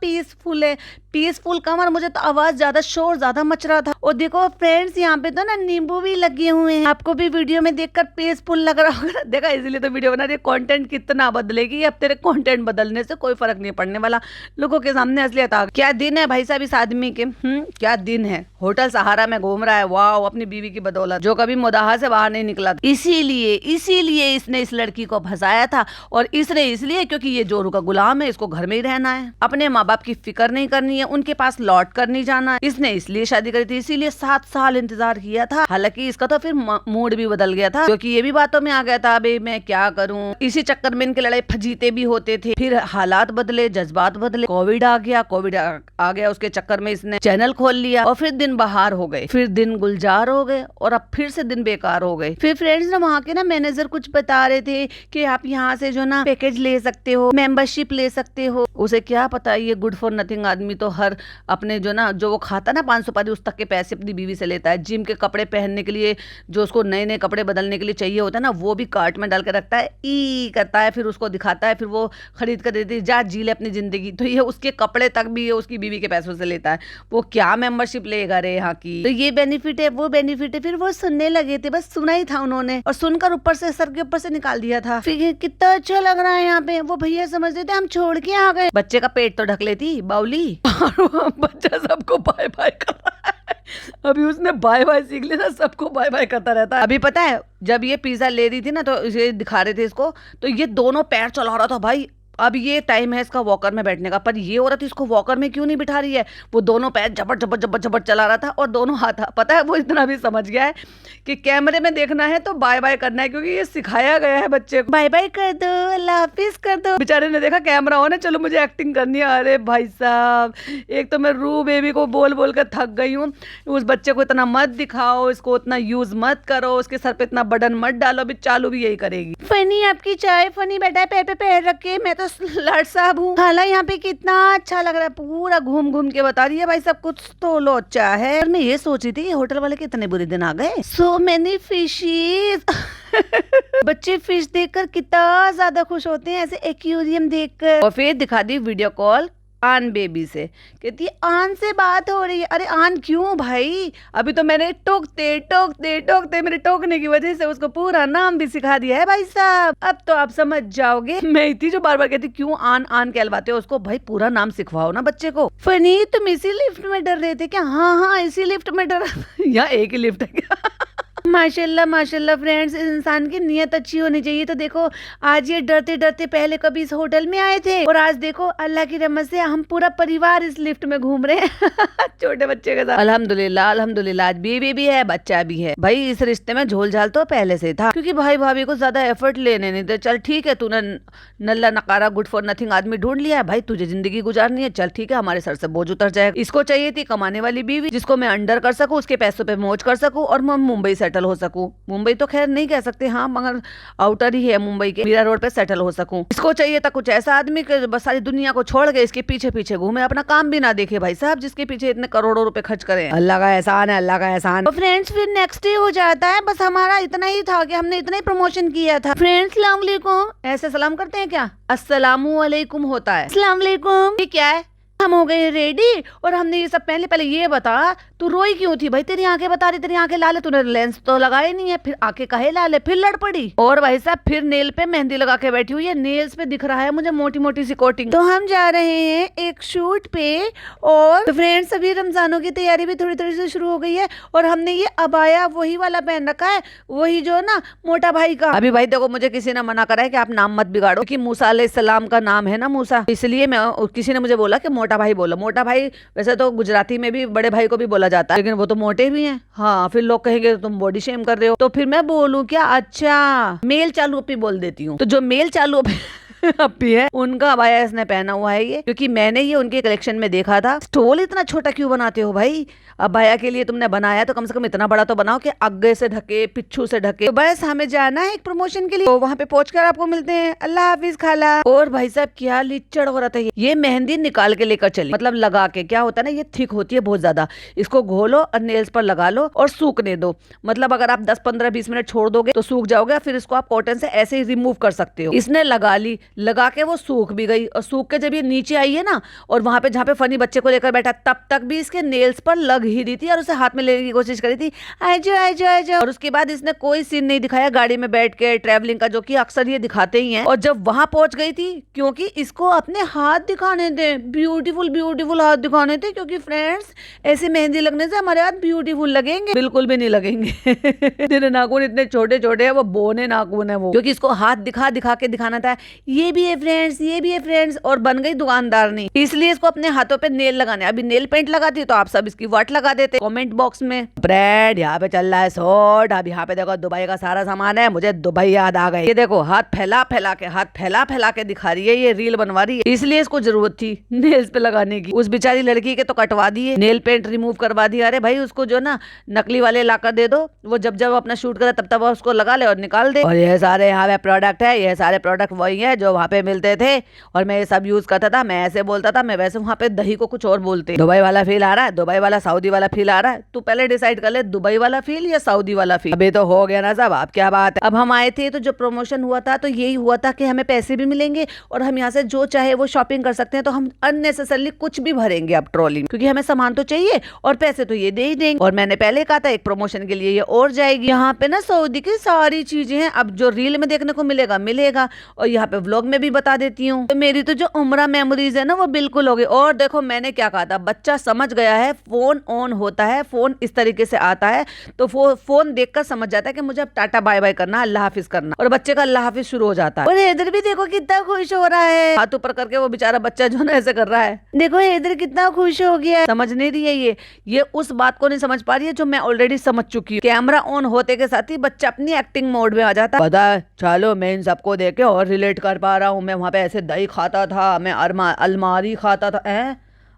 पीसफुल है। पीसफुल कम, और मुझे तो आवाज ज्यादा, शोर ज्यादा मच रहा था। और देखो फ्रेंड्स यहाँ पे तो ना नींबू भी लगे हुए हैं, आपको भी वीडियो में देखकर पीसफुल लग रहा होगा। देखा, इसलिए तो वीडियो बना रही है। कंटेंट कितना बदलेगी, अब तेरे कंटेंट बदलने से कोई फर्क नहीं पड़ने वाला, लोगों के सामने असलियत आ गई। क्या दिन है भाई साहब इस आदमी के, क्या दिन है। होटल सहारा में घूम रहा है, वाह, अपनी बीवी की बदौलत, जो कभी मुदाहा से बाहर नहीं निकला। इसीलिए इसने इस लड़की को फंसाया था, और इसलिए क्योंकि ये जोरू का गुलाम है, इसको घर में ही रहना है, अपने माँ बाप की फिक्र नहीं करनी है, उनके पास लौट कर नहीं जाना है। इसने इसलिए शादी करी थी, इसीलिए 7 साल इंतजार किया था। हालांकि इसका तो फिर मूड भी बदल गया था, क्योंकि ये भी बातों में आ गया था, अबे मैं क्या करूं। इसी चक्कर में इनके लड़ाई फजीते भी होते थे। फिर हालात बदले, जज्बात बदले, कोविड आ गया, उसके चक्कर में इसने चैनल खोल लिया, और फिर दिन बहार हो गए, फिर दिन गुलजार हो गए, और अब फिर से दिन बेकार हो गए। फिर फ्रेंड्स ना वहाँ के ना मैनेजर कुछ बता रहे थे कि आप यहाँ से जो ना पैकेज ले सकते हो, मेंबरशिप ले सकते हो। उसे क्या पता, ये गुड फॉर नथिंग आदमी तो हर अपने जो वो खाता ना 500 पारी, उस तक के पैसे अपनी बीवी से लेता है। जिम के कपड़े पहनने के लिए, जो उसको नए नए कपड़े बदलने के लिए चाहिए होता है ना, वो भी कार्ट में डाल के रखता है, ई करता है, फिर उसको दिखाता है, फिर वो खरीद कर देती है, जा जी ले अपनी जिंदगी। तो ये उसके कपड़े तक भी ये उसकी बीवी के पैसों से लेता है। वो क्या मेंबरशिप लेगा रे यहाँ की। तो ये बेनिफिट है, वो बेनिफिट है। फिर वो सुनने लगे थे, बस सुना ही था उन्होंने, और सुनकर ऊपर से, सर के ऊपर से निकाल दिया था। फिर कितना अच्छा लग रहा है यहाँ पे। वो भैया समझ रहे थे हम छोड़ के आ गए। बच्चे का पेट तो ढक लेती बाउली, बच्चा सबको बाय बाय कर रहा है। अभी उसने बाय बाय सीख लिया, सबको बाय बाय करता रहता है। अभी पता है जब ये पिज्जा ले रही थी ना, तो इसे दिखा रहे थे इसको, तो ये दोनों पैर चला रहा था भाई। अब ये टाइम है इसका वॉकर में बैठने का, पर ये औरत इसको वॉकर में क्यों नहीं बिठा रही है। वो दोनों पैर झपट झपट झपट झपट चला रहा था, और दोनों हाथ, पता है वो इतना भी समझ गया है कि कैमरे में देखना है तो बाय बाय करना है, क्योंकि ये सिखाया गया है बच्चे को। बाय बाय कर दो, अल्लाह हाफिज कर दो। बेचारे ने देखा कैमरा हो ना, चलो मुझे एक्टिंग करनी है। अरे भाई साहब, एक तो मैं रू बेबी को बोल बोल कर थक गई हूँ। उस बच्चे को इतना मत दिखाओ, इसको उतना यूज मत करो, उसके सर पे इतना बटन मत डालो। अभी चालू भी यही करेगी। फनी आपकी चाय, फनी बैठा है पैर पे पैर रख के, मैं तो लड़ साहब हूँ। खाला यहाँ पे कितना अच्छा लग रहा है, पूरा घूम घूम के बता रही है भाई सब कुछ तो लोचा है। और मैं ये सोच रही थी होटल वाले के इतने बुरे दिन आ गए। So many fishes. बच्चे फिश देखकर कितना ज्यादा खुश होते हैं, ऐसे एक्वेरियम देखकर। और फिर दिखा दी वीडियो कॉल आन बेबी से। कहती है आन से बात हो रही है। अरे आन क्यों भाई, अभी तो मैंने टोकते टोकते टोकते मेरे टोकने की वजह से उसको पूरा नाम भी सिखा दिया है भाई साहब। अब तो आप समझ जाओगे। मैं इतनी जो बार बार कहती क्यों आन आन कहलवाते हो उसको, भाई पूरा नाम सिखवाओ ना बच्चे को। फनी तुम इसी लिफ्ट में डर रहे थे क्या? हाँ हाँ इसी लिफ्ट में डर यहाँ एक ही लिफ्ट है क्या? माशाल्लाह माशाल्लाह फ्रेंड्स, इस इंसान की नीयत अच्छी होनी चाहिए। तो देखो आज ये डरते डरते पहले कभी इस होटल में आए थे और आज देखो अल्लाह की रहमत से हम पूरा परिवार इस लिफ्ट में घूम रहे हैं छोटे बच्चे के साथ। अल्हम्दुलिल्लाह अल्हम्दुलिल्लाह, आज बीवी भी है बच्चा भी है। भाई इस रिश्ते में झोल झाल तो पहले से था, क्योंकि भाई भाभी को ज्यादा एफर्ट लेने नहीं थे। चल ठीक है, तूने नल्ला नकारा गुड फॉर नथिंग आदमी ढूंढ लिया है, भाई तुझे जिंदगी गुजारनी है, चल ठीक है हमारे सर से बोझ उतर जाएगा। इसको चाहिए थी कमाने वाली बीवी जिसको मैं अंडर कर सकूं, उसके पैसों पे मौज कर सकूं और मैं मुंबई सेटल हो सकूं। मुंबई तो खैर नहीं कह सकते, हाँ मगर आउटर ही है मुंबई के, मीरा रोड पे सेटल हो सकूं। इसको चाहिए था कुछ ऐसा आदमी कि बस सारी दुनिया को छोड़ के इसके पीछे पीछे घूमे, अपना काम भी ना देखे भाई साहब, जिसके पीछे इतने करोड़ों रुपए खर्च करें। अल्लाह का एहसान है, अल्लाह का एहसान। तो फ्रेंड्स फिर नेक्स्ट डे हो जाता है, बस हमारा इतना ही था कि हमने इतना ही प्रमोशन किया था। फ्रेंड्स सलाम वालेकुम, ऐसे सलाम करते हैं क्या? अस्सलामु अलैकुम होता है। अस्सलाम वालेकुम, ये क्या है? हम हो गए रेडी और हमने ये सब पहले ये बता तू रोई क्यों थी भाई? तेरी आंखें बता रही, तेरी आंखें लाल है, तूने लेंस तो लगाए नहीं है, फिर आंखें काहे लाल है? फिर लड़ पड़ी। और भाई साहब फिर नेल पे मेहंदी लगा के बैठी हुई है, नेल्स पे दिख रहा है मुझे मोटी मोटी सी कोटिंग। तो हम जा रहे हैं एक शूट पे और तो फ्रेंड्स अभी रमजानों की तैयारी भी थोड़ी थोड़ी से शुरू हो गई है और हमने ये अबाया वही वाला पहन रखा है, वही जो ना मोटा भाई का। अभी भाई देखो मुझे किसी ने मना करा है कि आप नाम मत बिगाड़ो, क्योंकि मूसा अलैहिस्सलाम का नाम है ना मूसा, इसलिए मैं किसी ने मुझे बोला कि मोटा भाई बोलो। मोटा भाई वैसे तो गुजराती में भी बड़े भाई को भी बोला जाता है, लेकिन वो तो मोटे भी हैं। हाँ फिर लोग कहेंगे तुम बॉडी शेम कर रहे हो, तो फिर मैं बोलूं क्या? अच्छा मेल चालू अपी बोल देती हूँ। तो जो मेल चालू अपी है उनका अबाया इसने पहना हुआ है ये, क्योंकि मैंने ये उनके कलेक्शन में देखा था। स्टोल इतना छोटा क्यों बनाते हो भाई? अबाया के लिए तुमने बनाया तो कम से कम इतना बड़ा तो बनाओ कि आगे से ढके पिच्छू से ढके। तो बस हमें जाना है एक प्रमोशन के लिए, तो वहाँ पे पहुंचकर आपको मिलते हैं। अल्लाह हाफिज खाला। और भाई साहब क्या लिचड़ हो रहा था ये मेहंदी निकाल के लेकर चली, मतलब लगा के, क्या होता है ना ये थिक होती है बहुत ज्यादा, इसको घोलो और नेल्स पर लगा लो और सूखने दो। मतलब अगर आप 10-15-20 मिनट छोड़ दोगे तो सूख जाओगे, फिर इसको आप कॉटन से ऐसे ही रिमूव कर सकते हो। इसने लगा ली, लगा के वो सूख भी गई और सूख के जब ये नीचे आई है ना और वहां पे जहाँ पे फनी बच्चे को लेकर बैठा तब तक भी इसके नेल्स पर लग ही रही थी और उसे हाथ में लेने की कोशिश करी थी, आजो आजो आजो। और उसके बाद इसने कोई सीन नहीं दिखाया गाड़ी में बैठ के ट्रैवलिंग का, जो कि अक्सर ये दिखाते ही हैं। और जब वहां पहुंच गई थी, क्योंकि इसको अपने हाथ दिखाने थे, ब्यूटीफुल ब्यूटीफुल हाथ दिखाने थे, क्योंकि फ्रेंड्स ऐसे मेहंदी लगने से हमारे हाथ ब्यूटीफुल लगेंगे? बिल्कुल भी नहीं लगेंगे तेरे नाखून इतने छोटे छोटे है, वो बोने नाखून है वो, क्योंकि इसको हाथ दिखा दिखा के दिखाना था ये भी है फ्रेंड्स, ये भी है फ्रेंड्स। और बन गई दुकानदार नहीं, इसलिए इसको अपने हाथों पे नेल लगाने। अभी नेल पेंट लगाती तो आप सब इसकी वाट लगा देते कमेंट बॉक्स में। ब्रेड यहाँ पे चल रहा है शॉर्ट। अब यहाँ पे देखो दुबई का सारा सामान है, मुझे दुबई याद आ गई। ये देखो हाथ फैला फैला के, हाथ फैला फैला के दिखा रही है, ये रील बनवा रही है, इसलिए इसको जरूरत थी नेल्स पे लगाने की। उस बेचारी लड़की के तो कटवा दिए, नेल पेंट रिमूव करवा दिया। अरे भाई उसको जो ना नकली वाले लाकर दे दो, वो जब जब अपना शूट करे तब तब उसको लगा ले और निकाल दे। और ये सारे यहाँ पे प्रोडक्ट है, ये सारे प्रोडक्ट वही है जो वहाँ पे मिलते थे और मैं ये सब यूज करता था। मैं ऐसे बोलता था, मैं वैसे वहाँ पे दही को कुछ और बोलते। दुबई वाला फील आ रहा है, दुबई वाला सऊदी वाला फील आ रहा है, तू पहले डिसाइड कर ले दुबई वाला फील या सऊदी वाला फील। अभी तो हो गया ना सब, अब क्या बात है। अब हम आए थे तो जो प्रमोशन हुआ था तो यही हुआ था कि हमें पैसे भी मिलेंगे और हम यहाँ से जो चाहे वो शॉपिंग कर सकते हैं। तो हम अननेसेसरली कुछ भी भरेंगे अब ट्रॉली में, क्योंकि हमें सामान तो चाहिए और पैसे तो ये दे ही देंगे। और मैंने पहले कहा था एक प्रमोशन के लिए ये और जाएगी। यहाँ पे ना सऊदी की सारी चीजें हैं, अब जो रील में देखने को मिलेगा मिलेगा और यहाँ पे व्लॉग में भी बता देती हूँ। तो मेरी तो जो उम्रा मेमोरीज है ना वो बिल्कुल हो गई। और देखो मैंने क्या कहा था, बच्चा समझ गया है, फोन ऑन होता है, फोन इस तरीके से आता है तो फोन देखकर समझ जाता है कि मुझे अब टाटा बाय बाय करना, अल्लाह हाफिज करना, और बच्चे का अल्लाह हाफिज शुरू हो जाता है। और हैदर भी देखो कितना खुश हो रहा है, हाथ ऊपर करके वो बेचारा बच्चा जो ना ऐसे कर रहा है, देखो हैदर कितना खुश हो गया। समझ नहीं रही है ये उस बात को नहीं समझ पा रही है जो मैं ऑलरेडी समझ चुकी हूँ। कैमरा ऑन होते के साथ ही बच्चा अपनी एक्टिंग मोड में आ जाता है। पता है, चलो मैं इन सबको देख के और रिलेट कर पा रहा हूँ। मैं वहां पे ऐसे दही खाता था, मैं अलमारी खाता था,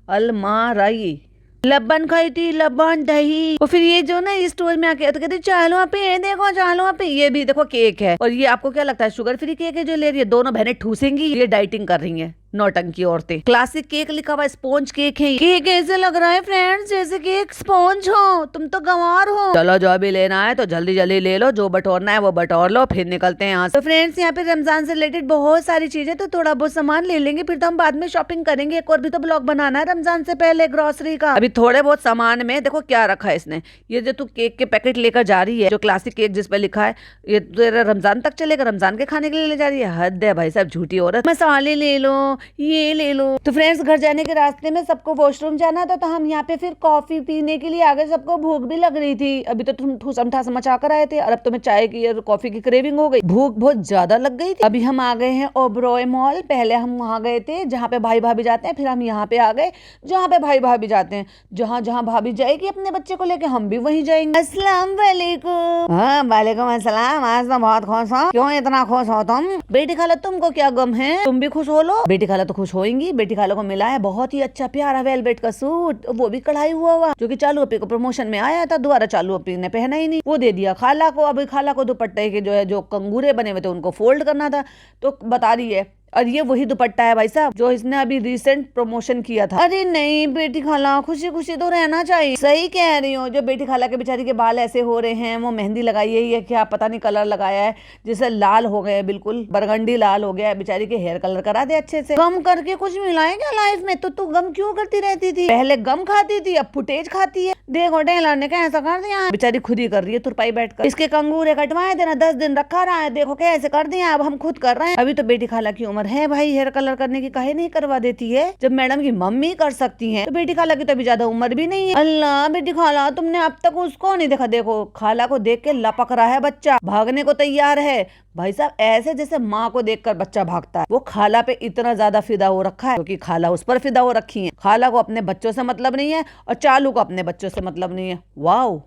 अलमारी लबन खाई थी, लबन दही। और फिर ये जो ना इस स्टोर में आके तो कहते चलो आप ये देखो, चलो आप ये भी देखो केक है। और ये आपको क्या लगता है शुगर फ्री केक है जो ले रही है? दोनों बहनें ठूसेंगी, ये डाइटिंग कर रही है। नौटंकी औरतें। क्लासिक केक लिखा हुआ स्पॉन्ज केक है। केक ऐसे लग रहा है फ्रेंड्स जैसे कि एक स्पॉन्ज हो, तुम तो गंवार हो। चलो जो भी लेना है तो जल्दी जल्दी ले लो, जो बटोरना है वो बटोर लो, फिर निकलते हैं यहाँ से। तो फ्रेंड्स यहाँ पे रमजान से रिलेटेड बहुत सारी चीजें, तो थोड़ा बहुत सामान ले लेंगे, फिर तो हम बाद में शॉपिंग करेंगे। एक और भी तो ब्लॉग बनाना है रमजान से पहले ग्रोसरी का। अभी थोड़े बहुत सामान में देखो क्या रखा है इसने। ये जो तू केक के पैकेट लेकर जा रही है, जो क्लासिक केक जिस पे लिखा है, ये तेरा रमजान तक चलेगा, रमजान के खाने के लिए ले जा रही है। हद है भाई साहब, झूठी औरत। मसाले ले लो, ये ले लो। तो फ्रेंड्स घर जाने के रास्ते में सबको वॉशरूम जाना था, तो हम यहाँ पे फिर कॉफी पीने के लिए आ गए। सबको भूख भी लग रही थी। अभी तो तुम ठूसम ठास मचा कर आए थे और अब तुम्हें चाय की और कॉफी की क्रेविंग हो गई। भूख बहुत ज्यादा लग गई थी। अभी हम आ गए हैं ओबरॉय मॉल। पहले हम वहाँ गए थे जहाँ पे भाई भाभी जाते हैं, फिर हम यहाँ पे आ गए जहाँ पे भाई भाभी जाते हैं। जहाँ जहाँ भाभी जाएगी अपने बच्चे को लेके, हम भी वहीं जाएंगे। अस्सलाम वालेकुम। हाँ वालेकुम अस्सलाम। आज तो बहुत खुश हो। क्यों इतना खुश हो तुम? बेटी खाला तुमको क्या गम है, तुम भी खुश हो लो। बेटी खाला तो खुश होंगी। बेटी खाला को मिला है बहुत ही अच्छा प्यारा वेलवेट का सूट, वो भी कढ़ाई हुआ जो कि चालू अपी को प्रमोशन में आया था। दोबारा चालू अपी ने पहना ही नहीं, वो दे दिया खाला को। अभी खाला को दुपट्टे के जो है जो कंगूरे बने हुए थे उनको फोल्ड करना था, तो बता रही है। और ये वही दुपट्टा है भाई साहब जो इसने अभी रिसेंट प्रमोशन किया था। अरे नहीं बेटी खाला, खुशी खुशी तो रहना चाहिए। सही कह रही हो। जो बेटी खाला के बेचारी के बाल ऐसे हो रहे हैं, वो मेहंदी लगाई है या क्या पता नहीं कलर लगाया है, जिससे लाल हो गए, बिल्कुल बरगंडी लाल हो गया है। बेचारी के हेयर कलर करा दे अच्छे से। गम करके कुछ मिला है क्या लाइफ में? तो तू गम क्यों करती रहती थी? पहले गम खाती थी, अब फुटेज खाती है। देखो टेलर ने कैसा कर दिया। बेचारी खुद ही कर रही है तुरपाई बैठकर। इसके कंगूरे कटवाए थे ना, 10 दिन रखा रहा है, देखो कैसे कर दिया। अब हम खुद कर रहे हैं। अभी तो बेटी खाला की उम्र है भाई हेयर कलर करने की, काहे नहीं करवा देती है? जब मैडम की मम्मी कर सकती हैं, तो बेटी खाला की तो अभी ज्यादा उम्र भी नहीं है। अल्लाह बेटी खाला, तुमने अब तक उसको नहीं देखा। देखो खाला को देख के लपक रहा है बच्चा, भागने को तैयार है। भाई साहब ऐसे जैसे माँ को देखकर बच्चा भागता है, वो खाला पे इतना ज्यादा फिदा हो रखा है क्योंकि खाला उस पर फिदा हो रखी है। खाला को अपने बच्चों से मतलब नहीं है और चालू को अपने बच्चों से मतलब नहीं है। वाओ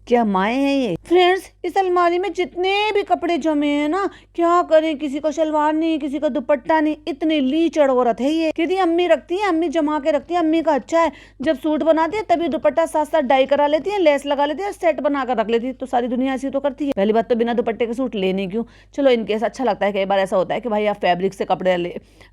क्या माए हैं ये। फ्रेंड्स इस अलमारी में जितने भी कपड़े जमे हैं ना, क्या करें, किसी को सलवार नहीं, किसी को दुपट्टा नहीं, इतनी लीचड़ औरत है ये। कहती अम्मी रखती है, अम्मी जमा के रखती है, अम्मी का अच्छा है। जब सूट बनाती है तभी दुपट्टा साथ साथ डाई करा लेती है, लेस लगा लेती है, सेट बना कर रख लेती है। तो सारी दुनिया ऐसी तो करती है। पहली बात तो बिना दुपट्टे के सूट लेने क्यों? चलो इनकेस अच्छा लगता है। कई बार ऐसा होता है कि भाई आप फैब्रिक से कपड़े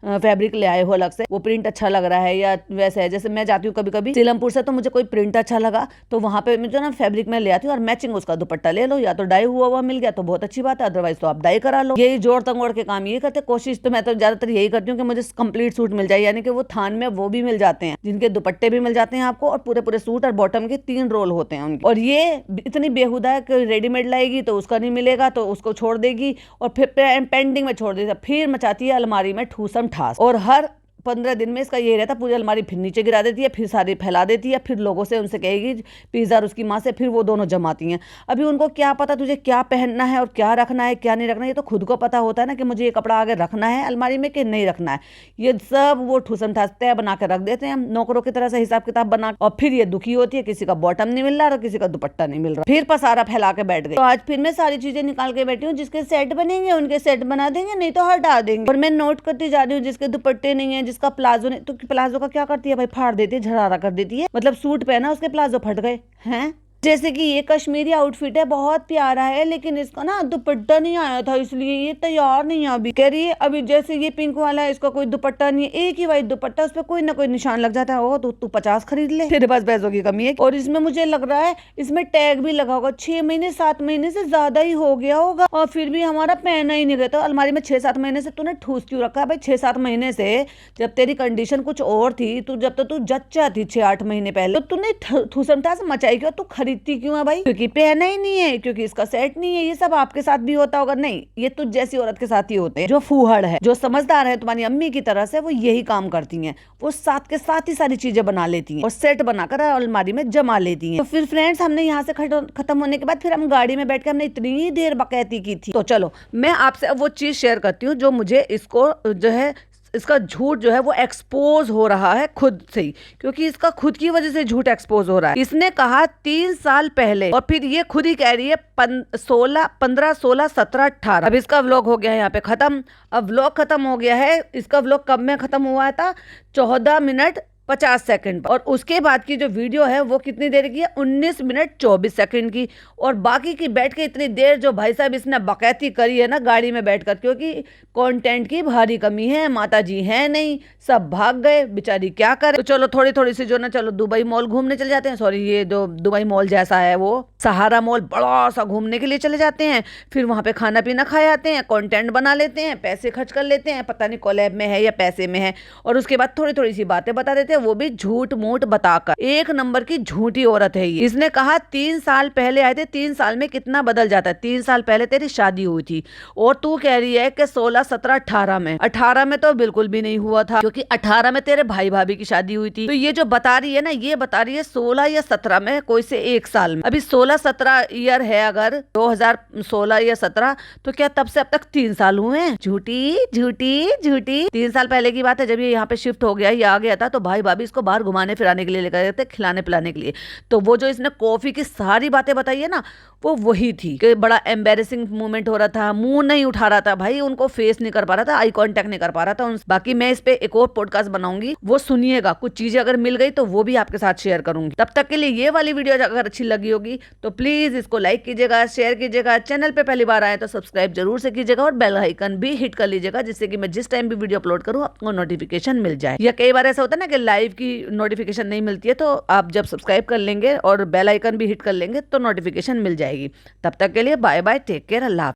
फैब्रिक ले आए हो अलग से, वो प्रिंट अच्छा लग रहा है या वैसे है। जैसे मैं जाती हूँ कभी कभी सीलमपुर से, तो मुझे कोई प्रिंट अच्छा लगा तो वहां पे मुझे ना फैब्रिक में ले आती हूँ और मैचिंग उसका दुपट्टा ले लो। या तो डाई हुआ मिल गया तो बहुत अच्छी बात है, अदरवाइज तो आप डाई करा लो। यही जोड़ तंगोड़ के काम ये करते। कोशिश तो मैं तो ज्यादातर यही करती हूँ कि मुझे कंप्लीट सूट मिल जाए, यानी कि वो थान में वो भी मिल जाते हैं जिनके दुपट्टे भी मिल जाते हैं आपको, और पूरे पूरे सूट और बॉटम के 3 रोल होते हैं उनके। और ये इतनी बेहुदा है कि रेडीमेड लाएगी तो उसका नहीं मिलेगा तो उसको छोड़ देगी और फिर पेंडिंग में छोड़ देगी, फिर मचाती है अलमारी में ठूसम ठास। और हर 15 दिन में इसका ये रहता, पूरी अलमारी फिर नीचे गिरा देती है, फिर सारी फैला देती है, फिर लोगों से उनसे कहेगी पिज्जा और उसकी माँ से, फिर वो दोनों जमाती हैं। अभी उनको क्या पता तुझे क्या पहनना है और क्या रखना है क्या नहीं रखना है। ये तो खुद को पता होता है ना कि मुझे ये कपड़ा आगे रखना है अलमारी में कि नहीं रखना है। ये सब वो ठूसम ठास तय बना कर रख देते हैं हम नौकरों की तरह से, हिसाब किताब बना। और फिर ये दुखी होती है किसी का बॉटम नहीं मिल रहा और किसी का दुपट्टा नहीं मिल रहा, फिर पसारा फैला के बैठ गए। तो आज फिर मैं सारी चीजें निकाल के बैठी हूँ, जिसके सेट बनेंगे उनके सेट बना देंगे, नहीं तो हटा देंगे। और मैं नोट करती जा रही हूँ जिसके दुपट्टे नहीं है, जिसका प्लाजो नहीं, तो प्लाजो का क्या करती है भाई, फाड़ देती है, झरारा कर देती है। मतलब सूट पहना उसके प्लाजो फट गए हैं। जैसे कि ये कश्मीरी आउटफिट है, बहुत प्यारा है, लेकिन इसका ना दुपट्टा नहीं आया था इसलिए ये तैयार नहीं है। अभी कह रही है अभी जैसे ये पिंक वाला है, इसका कोई दुपट्टा नहीं है, एक ही वाइट दुपट्टा, उस पर कोई ना कोई निशान लग जाता है। ओ तो तू 50 खरीद ले, तेरे पास पैसों की कमी है। और इसमें मुझे लग रहा है इसमें टैग भी लगा होगा, 6 महीने 7 महीने से ज्यादा ही हो गया होगा और फिर भी हमारा पहना ही नहीं गया। तो अलमारी में 6-7 महीने से तूने ठूस क्यों रखा है भाई? 6-7 महीने से जब तेरी कंडीशन कुछ और थी, तू जब तो तू जच्चा थी 6-8 महीने पहले, तो तूने ठूसम ठास मचाई क्यों? तू खरीदती क्यों है भाई? क्योंकि पहना ही नहीं है, क्योंकि इसका सेट नहीं है। ये सब आपके साथ भी होता होगा? नहीं, ये तुझ जैसी औरत के साथ ही होते हैं। जो फूहड़ है, जो समझदार है तुम्हारी अम्मी की तरह से, वो यही काम करती हैं। वो साथ के साथ ही सारी चीजें बना लेती हैं और सेट बनाकर अलमारी में जमा लेती हैं। तो फिर फ्रेंड्स हमने यहाँ से खत्म होने के बाद फिर हम गाड़ी में बैठ के हमने इतनी देर बकैती की थी। तो चलो मैं आपसे वो चीज शेयर करती हूँ जो मुझे इसको जो है इसका झूठ जो है वो एक्सपोज हो रहा है खुद से ही, क्योंकि इसका खुद की वजह से झूठ एक्सपोज हो रहा है। इसने कहा 3 साल पहले और फिर ये खुद ही कह रही है 15, 16, 17, 18। अब इसका व्लॉग हो गया है यहाँ पे खत्म। अब व्लॉग खत्म हो गया है। इसका व्लॉग कब में खत्म हुआ था? 14 मिनट 50 सेकंड और उसके बाद की जो वीडियो है वो कितनी देर की है, 19 मिनट 24 सेकंड की। और बाकी की बैठ के इतनी देर जो भाई साहब इसने बकैती करी है ना गाड़ी में बैठकर, क्योंकि कंटेंट की भारी कमी है, माता जी है नहीं, सब भाग गए, बेचारी क्या करे। तो चलो थोड़ी थोड़ी सी जो ना, चलो दुबई मॉल घूमने चले जाते हैं, सॉरी ये जो दुबई मॉल जैसा है वो सहारा मॉल बड़ा सा घूमने के लिए चले जाते हैं, फिर वहां पे खाना पीना खाए आते हैं, कंटेंट बना लेते हैं, पैसे खर्च कर लेते हैं, पता नहीं कोलैब में है या पैसे में है, और उसके बाद थोड़ी थोड़ी सी बातें बता देते हैं, वो भी झूठ मूठ बताकर। एक नंबर की झूठी औरत है ये। इसने कहा 3 साल पहले आए थे, 3 साल में कितना बदल जाता है। 3 साल पहले तेरी शादी हुई थी और तू कह रही है कि 16, 17, 18 में। 18 में तो बिल्कुल भी नहीं हुआ था, क्योंकि 18 में तेरे भाई भाभी की शादी हुई थी। तो ये जो बता रही है ना, ये बता रही है 16 या 17 में, कोई से 1 साल में। अभी 16, 17 ईयर है अगर 2016 या 17, तो क्या तब से अब तक 3 साल हुए हैं। झूठी झूठी झूठी। 3 साल पहले की बात है, जब ये यहाँ पे शिफ्ट हो गया, ये आ गया था, तो भाई भाभी इसको बाहर घुमाने फिराने के लिए लेकर गए थे, खिलाने पिलाने के लिए। तो वो जो इसने कॉफी की सारी बातें बताई है ना, वो वही थी कि बड़ा एम्बेरसिंग मोमेंट हो रहा था, मुंह नहीं उठा रहा था भाई, उनको फेस नहीं कर पा रहा था, आई कांटेक्ट नहीं कर पा रहा था। बाकी मैं इस पे एक और पॉडकास्ट बनाऊंगी, वो सुनिएगा, कुछ चीजें अगर मिल गई तो वो भी आपके साथ शेयर करूंगी। तब तक के लिए ये वाली वीडियो अगर अच्छी लगी होगी तो प्लीज इसको लाइक कीजिएगा, शेयर कीजिएगा, चैनल पे पहली बार आए तो सब्सक्राइब जरूर से कीजिएगा और बेल आइकन भी हिट कर लीजिएगा, जिससे कि मैं जिस टाइम भी वीडियो अपलोड करूँ आपको नोटिफिकेशन मिल जाए। या कई बार ऐसा होता है ना कि लाइव की नोटिफिकेशन नहीं मिलती है, तो आप जब सब्सक्राइब कर लेंगे और बेल आइकन भी हिट कर लेंगे तो नोटिफिकेशन मिल जाएगी। तब तक के लिए बाय बाय, टेक केयर, अल्लाह।